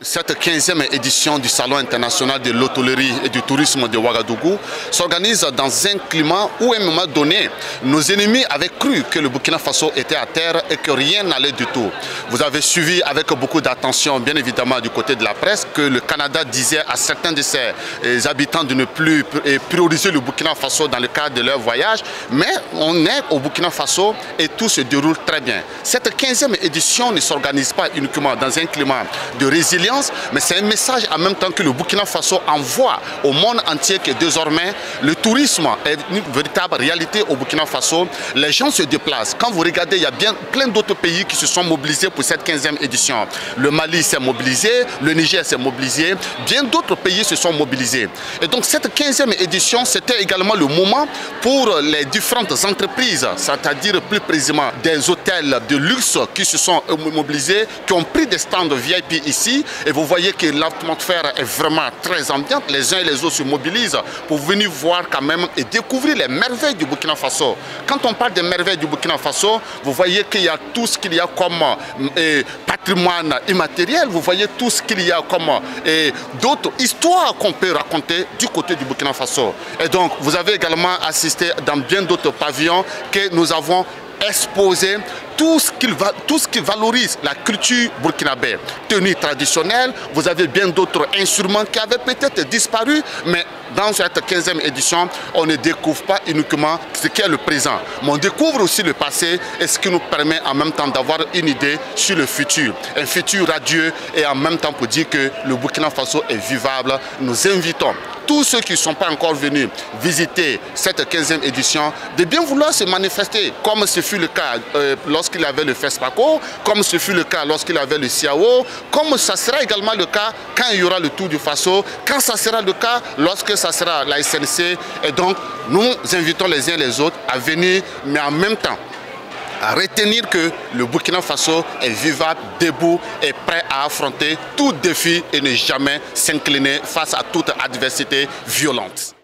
Cette 15e édition du Salon international de l'hôtellerie et du tourisme de Ouagadougou s'organise dans un climat où à un moment donné, nos ennemis avaient cru que le Burkina Faso était à terre et que rien n'allait du tout. Vous avez suivi avec beaucoup d'attention, bien évidemment du côté de la presse, que le Canada disait à certains de ses habitants de ne plus prioriser le Burkina Faso dans le cadre de leur voyage. Mais on est au Burkina Faso et tout se déroule très bien. Cette 15e édition ne s'organise pas uniquement dans un climat de résilience, mais c'est un message en même temps que le Burkina Faso envoie au monde entier que désormais le tourisme est une véritable réalité au Burkina Faso. Les gens se déplacent. Quand vous regardez, il y a bien plein d'autres pays qui se sont mobilisés pour cette 15e édition. Le Mali s'est mobilisé, le Niger s'est mobilisé, bien d'autres pays se sont mobilisés. Et donc cette 15e édition, c'était également le moment pour les différentes entreprises, c'est-à-dire plus précisément des hôtels de luxe qui se sont mobilisés, qui ont pris des stands VIP ici. Et vous voyez que l'atmosphère est vraiment très ambiante. Les uns et les autres se mobilisent pour venir voir quand même et découvrir les merveilles du Burkina Faso. Quand on parle des merveilles du Burkina Faso, vous voyez qu'il y a tout ce qu'il y a comme patrimoine immatériel. Vous voyez tout ce qu'il y a comme d'autres histoires qu'on peut raconter du côté du Burkina Faso. Et donc, vous avez également assisté dans bien d'autres pavillons que nous avons exposé tout ce qui valorise la culture burkinabé. Tenue traditionnelle, vous avez bien d'autres instruments qui avaient peut-être disparu, mais dans cette 15e édition, on ne découvre pas uniquement ce qui est le présent, mais on découvre aussi le passé et ce qui nous permet en même temps d'avoir une idée sur le futur. Un futur radieux et en même temps pour dire que le Burkina Faso est vivable. Nous invitons tous ceux qui ne sont pas encore venus visiter cette 15e édition de bien vouloir se manifester, comme ce fut le cas lorsqu'il y avait le FESPACO, comme ce fut le cas lorsqu'il y avait le CIAO, comme ça sera également le cas quand il y aura le Tour du Faso, quand ça sera le cas lorsque ça sera la SNC. Et donc, nous invitons les uns les autres à venir, mais en même temps, à retenir que le Burkina Faso est vivable, debout et prêt à affronter tout défi et ne jamais s'incliner face à toute adversité violente.